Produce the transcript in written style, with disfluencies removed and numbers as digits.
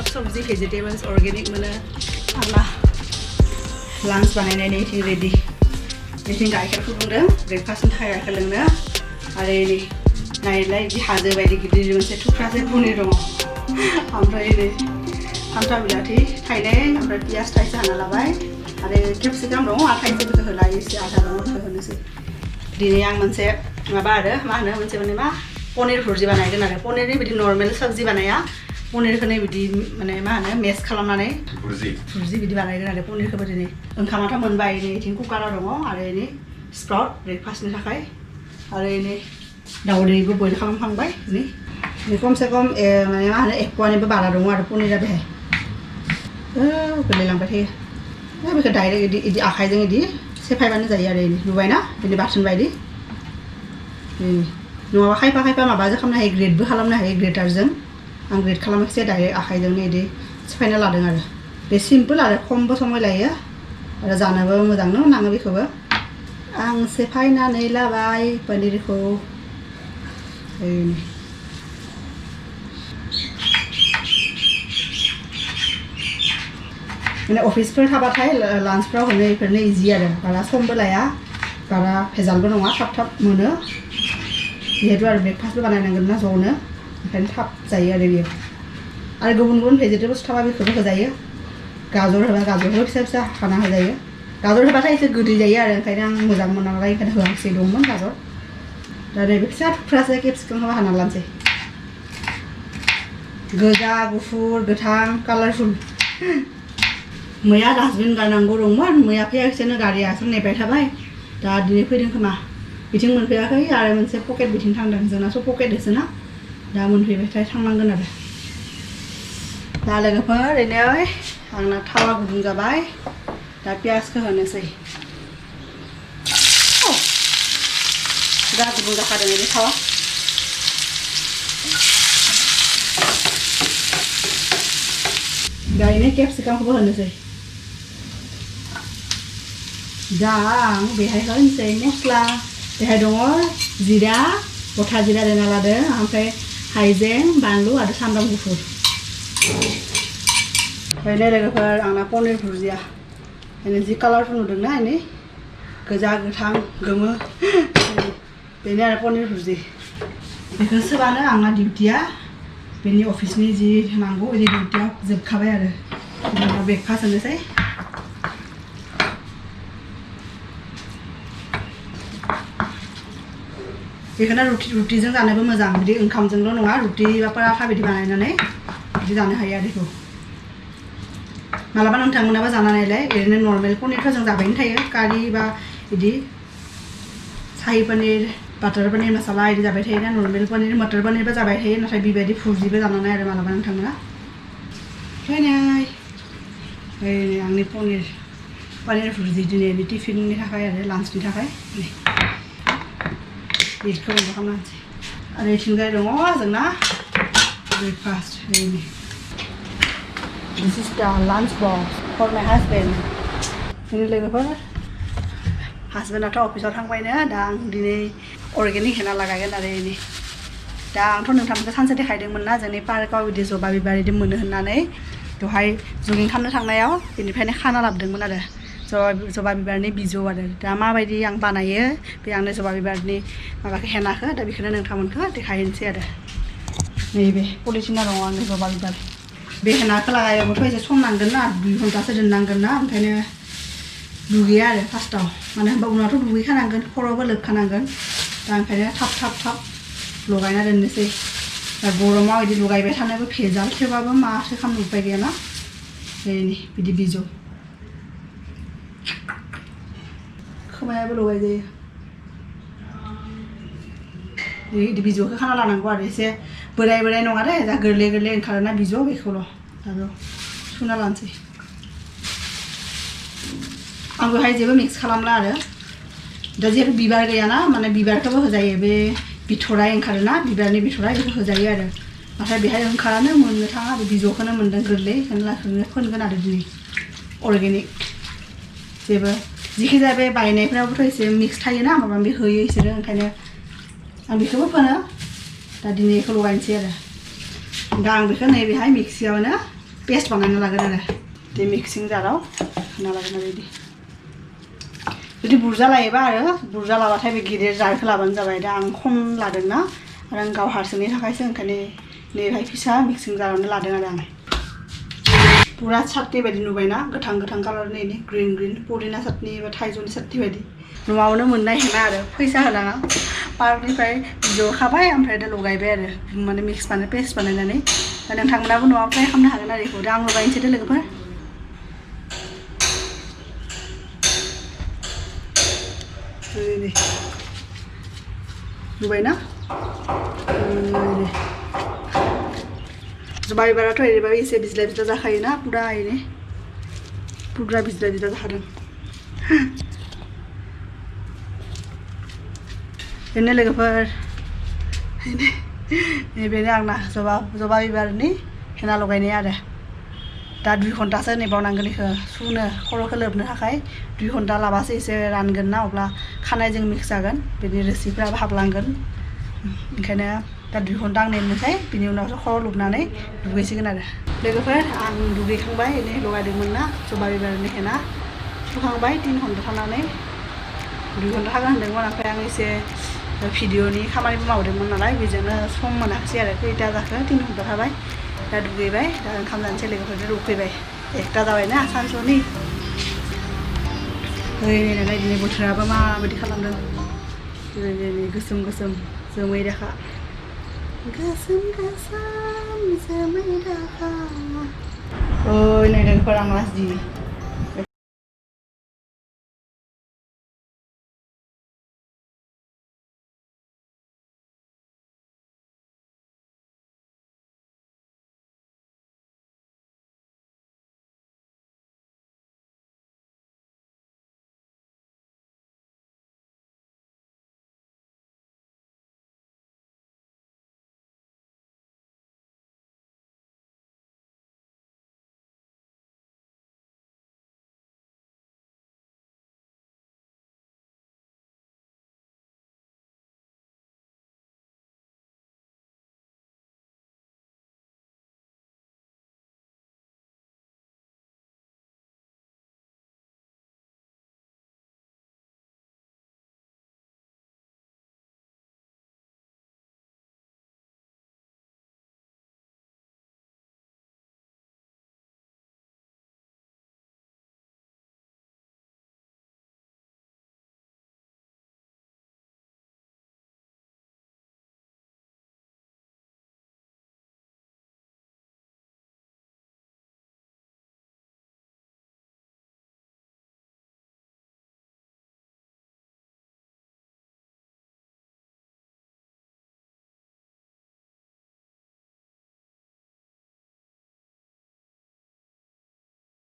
Sabzi vegetables organic mana Allah lunch बानायनायनि थिं ready थिं गाइखेर फुदुंदों breakfast नि थाखाय गाइखेर लोंनो आरो नै नायलाय बिदि हाजो बायदि गिदिर मोनसे थुख्रासे पनिर दङ ओमफ्राय नै फान्था बिलाथि थाइनै ओमफ्राय पियाज थाइसे हाना लाबाय आरो केपसिकाम दङ आरो थाइसेबो होलाय एसे आधा दङ होनोसै दिनै आं मोनसे माबा आरो मा होनो मोनसे मा पनिर भुर्जि बानायगोन आरो पनिरनि बिदि नर्मेल सब्जि बानाया पनिरखौनो बिदि माने मा होनो मेस खालामनानै भुर्जि बिदि बानायगोन आरो पनिरखौबो दिनै ओंखामाथ' मोनबाय नै इथिं कुकाराव दङ आरो नै स्प्राउट ब्रेकफास्टनि थाखाय आरो नै दाउदैबो बयल खालामखांबाय नै खमसे खम माने मा होनो 1 पवानिबो बारा दङ आरो पनिरा बेहाय गोलैलांबाय थायो बेखौ डाइरेक्ट इदि आखाइजों इदि सेफायबानो जायो आरो नुबायना बिदि बाथोन बायदि नङाबा खायफा माबाजों खालामनो हायो ग्रेटबो खालामनो हायो ग्रेटारजों आं ग्रेट खालामाखिसै डाइरेक्ट आखाइजोंनो इदि सिफायना लादों आरो बे सिम्पोल आरो खमबो समय लायो आरो जानोबो मोजां नाङो बेखौबो आं सिफायनानै लाबाय पनिरखौ माने अफिसफोर थाबाथाय लान्चफ्राव होनो इफोरनो इजि आरो बारा समबो लाया बारा भेजालबो नङा थाब मोनो जिहेतु आरो ब्रेकफास्टबो बानायनांगोन ना ज'नो ओंखायनो थाब जायो आरो बेयो आरो गुबुन भेजिटेबल्स थाबा बेखौबो होजायो गाजर होबा गाजरखौ फिसा हाना होजायो गाजर होबाथाय एसे गोदै जायो आरो ओंखायनो आं मोजां मोना नालाय ओंखायनो होआखिसै दंमोन गाजर दा नैबे फिसा थुख्रासे केपसिकाम होबा हाना लानोसै गोजा गुफुर गोथां कालारफुल मैया डास्टबिन गारनांगौ दंमोन मैया फैयाखैसैनो गारियासो नेबाय थाबाय दा दिनै फैदों खोमा बिथिं मोनफैयाखै आरो मोनसे पकेट बिथिं थांदों जोंनासो पकेटसो ना दा मोनफैबायथाय थांनांगोन आरो दा लोगोफोर ओरैनो आंना थावा गुदुं जाबाय दा पियाजखौ होनोसै दा गुदुं जाखादों बे थावा दा ini केपसिकामखौबो होनोसै दा आं बेहाय होनोसै मस्ला बेहाय दङ जिरा गथा जिरा देना लादों ओमफ्राय हाइजें बानलु आरो सामब्राम गुफुर ओमफ्राय लोगोफोर आंना पनिर भुर्जिया जि कालारफोर नुदोंना इनि गोजा गोथां गोमो बेनो आरो पनिर भुर्जि बेखौ सोबानो आंना डिउटिया बेनि अफिसनि जि नांगौ बिदि डिउटिया जोबखाबाय आरो ब्रेकफास्ट होनोसै बेखौनो रुटिजों जानोबो मोजां बिदि ओंखामजोंल' नङा रुटि बा पराठा बिदि बानायनानै बिदि जानो हायो आरो बेखौ मालाबा नोंथांमोनाबो जानानैलाय ओरैनो नर्मेल पनिरफोरजों जाबायनो थायो कारि बा बिदि साहि पनिर बाटार पनिर मसाला बिदि जाबाय थायोना नर्मेल पनिर मटर पनिरबो जाबाय थायो नाथाय बेबायदि भुर्जिबो जानानै आरो मालाबा नोंथांमोना फैनाय आंनि पनिर भुर्जि दिनैनि टिफिननि थाखाय आरो लान्चनि थाखाय बेखौ बन्द खालामनोसै आरो इथिंजाय दङ जोंना breakfast This is the lunch box for my husband. Ini लोगोफोर हासबेन्डआथ' अफिसाव थांबायनो दा आं दिनै अर्गेनिक हेना लागायगोन आरो इनि दा आंथ' नोंथांमोनखौ सानसे देखायदोंमोन ना जोंनि पार्कआव बिदि जबा बिबार बिदि मोनो होननानै दहाय जगिं खालामनो थांनायाव बेनिफ्रायनो खाना लाबोदोंमोन आरो जबा बिबारनि बिजौ आरो दा माबायदि आं बानायो बे आंनो जबा बिबारनि माबाखौ हेनाखौ दा बेखौनो नोंथांमोनखौ देखायनोसै आरो नैबे पलिथिना दङ आंनि जबा बिबार बे हेनाखौ लागायोबाथ' एसे सम नांगोन ना 2 घन्टासो दोननांगोन ना ओंखायनो दुगैया आरो फार्स्टआव मानो होनबा उनावथ' दुगैखानांगोन खर'बो लोबखानांगोन दा ओंखायनो थाब थाब थाब लगायना दोननोसै दा गरमाव बिदि लगायबाय थानोबो भेजाल थेवबाबो माथो खालामनो उपाय गैयाना नै बिदि बिजौ खोमायाबो लगाय जायो बिदि बिजौखौ खाना लानांगौ आरो एसे बोराय बोराय नङा दे दा गोरलै गोरलै ओंखारोना बिजौ बेखौल' दाबो सुना लानोसै आं बेहाय जेबो मिक्स खालामला आरो दा जेबो बिबार गैयाना माने बिबारखौबो होजायो बे बिथराय ओंखारोना बिबारनि बिथराय बेखौ होजायो आरो नाथाय बेहाय ओंखारानो मोननो थाङा आरो बिजौखौनो मोनदों गोरलै बेखौनो फोनगोन आरो दिनै अर्गेनिक जेबो जिखि जाया बे बायनायफ्रावबोथ' एसे मिक्स थायोना माबा माबि होयो बिसोरो ओंखायनो आं बेखौबो फोनो दा दिनै बेखौ लगायनोसै आरो दा आं बेखौ नैबेहाय मिक्सियावनो पेस्ट बानायना लागोन आरो बे मिक्सिं जाराव होना लागोन आरो बिदि जुदि बुरजा लायोबा आरो बुरजा लाबाथाय बे गिदिर जारखौ लाबानो जाबाय दा आं खम लादोंना आरो आं गाव हारसिंनि थाखायसो ओंखायनो नैबेहाय फिसा मिक्सिं जारावनो लादों आरो आं पुरा चाटनि बायदि नुबायना गोथां गोथां कालारनि ग्रिन ग्रिन पुदिना चाटनि एबा थाइजौनि चाटनि बायदि न'आवनो मोननाय हेना आरो फैसा होनाङा पार्कनिफ्राय बिजौ खाबाय ओमफ्राय दा लगायबाय आरो माने मिक्स पेस्ट बानायनानै दा नोंथांमोनाबो न'आव ट्राइ खालामनो हागोन आरो बेखौ दा आं लगायनोसै दे लोगोफोर नुबायना जबा बिबाराथ' ओरैबाबो एसे बिज्ला बिज्ला जाखायोना पुरा ओरैनो पुरा बिज्ला बिज्ला जाखादों बेनो लोगोफोर नैबेनो आंना जबा बिबारनि हेना लगायनाय आरो दा 2 घन्टासो नेबावनांगोन बेखौ सुनो खर'खौ लोबनो थाखाय 2 घन्टा लाबासो एसे रानगोन ना अब्ला खानायजों मिक्स जागोन बेनि रोसिफ्राबो हाबलांगोन ओंखायनो दा 2 घन्टा आं नेनोसै बिनि उनावसो खर' लोबनानै दुगैसिगोन आरो लोगोफोर आं दुगैखांबाय नै लगायदोंमोन ना जबा बिबारनि हेना सुखांबाय 3 घन्टा थानानै 2 घन्टा थागोन होनदोंमोन ओमफ्राय आं एसे भिडिअनि खामानिबो मावदोंमोन नालाय बेजोंनो सम मोनाखिसै आरो खैथा जाखो 3 घन्टा थाबाय दा दुगैबाय दा ओंखाम जानोसै लोगोफोरजों उखैबाय 1टा जाबायना सानसुनि नालाय दिनै बोथोराबो माबायदि खालामदों गोसोम गोसोम जोमै दाखा गोसोम गोसोम जोमै दाखा नै लोगोफोर आं लास्ट